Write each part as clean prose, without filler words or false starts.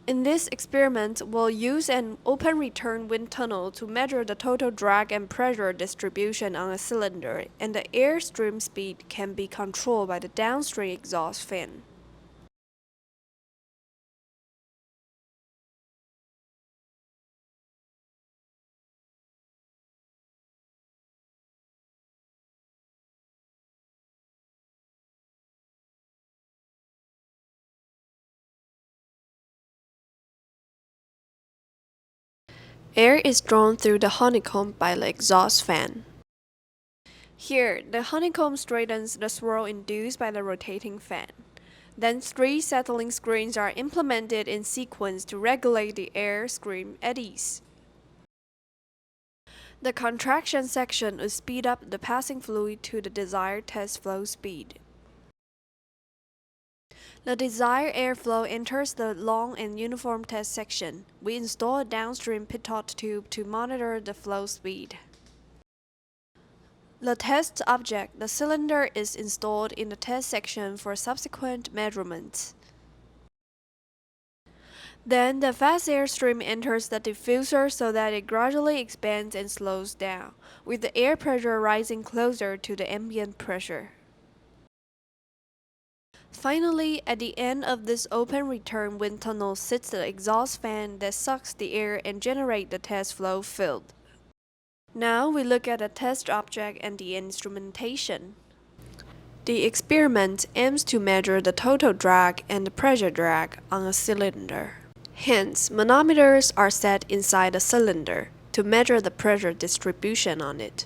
In this experiment, we'll use an open return wind tunnel to measure the total drag and pressure distribution on a cylinder, and the airstream speed can be controlled by the downstream exhaust fan. Air is drawn through the honeycomb by the exhaust fan. Here, the honeycomb straightens the swirl induced by the rotating fan. Then 3 settling screens are implemented in sequence to regulate the air stream eddies. The contraction section will speed up the passing fluid to the desired test flow speed. The desired airflow enters the long and uniform test section. We install a downstream pitot tube to monitor the flow speed. The test object, the cylinder, is installed in the test section for subsequent measurements. Then the fast airstream enters the diffuser so that it gradually expands and slows down, with the air pressure rising closer to the ambient pressure. Finally, at the end of this open return wind tunnel sits the exhaust fan that sucks the air and generates the test flow field. Now we look at the test object and the instrumentation. The experiment aims to measure the total drag and the pressure drag on a cylinder. Hence, manometers are set inside the cylinder to measure the pressure distribution on it.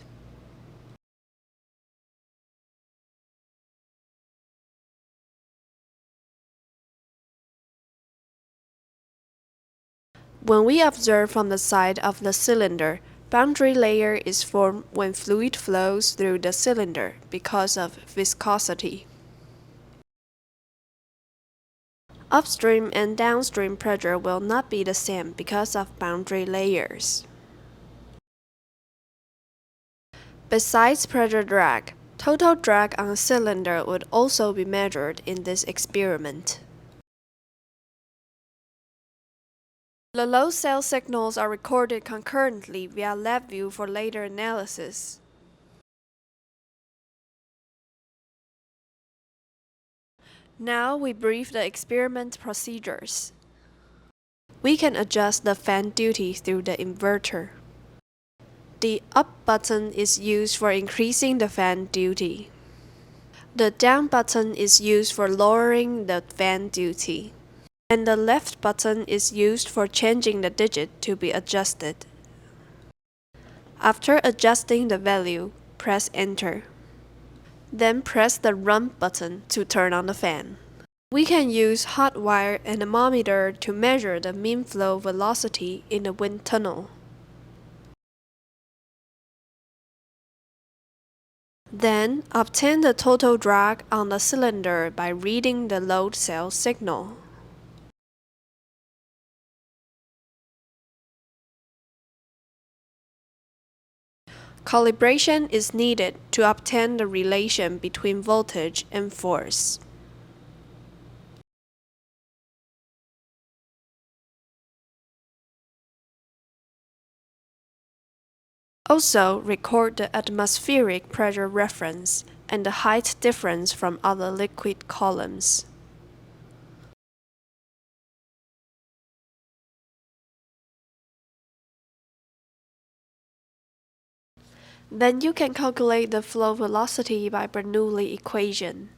When we observe from the side of the cylinder, boundary layer is formed when fluid flows through the cylinder because of viscosity. Upstream and downstream pressure will not be the same because of boundary layers. Besides pressure drag, total drag on a cylinder would also be measured in this experiment. The load cell signals are recorded concurrently via LabVIEW for later analysis. Now we brief the experiment procedures. We can adjust the fan duty through the inverter. The up button is used for increasing the fan duty. The down button is used for lowering the fan duty. And the left button is used for changing the digit to be adjusted. After adjusting the value, press Enter. Then press the Run button to turn on the fan. We can use hot wire and a thermometer to measure the mean flow velocity in the wind tunnel. Then obtain the total drag on the cylinder by reading the load cell signal. Calibration is needed to obtain the relation between voltage and force. Also, record the atmospheric pressure reference and the height difference from other liquid columns. Then you can calculate the flow velocity by Bernoulli equation.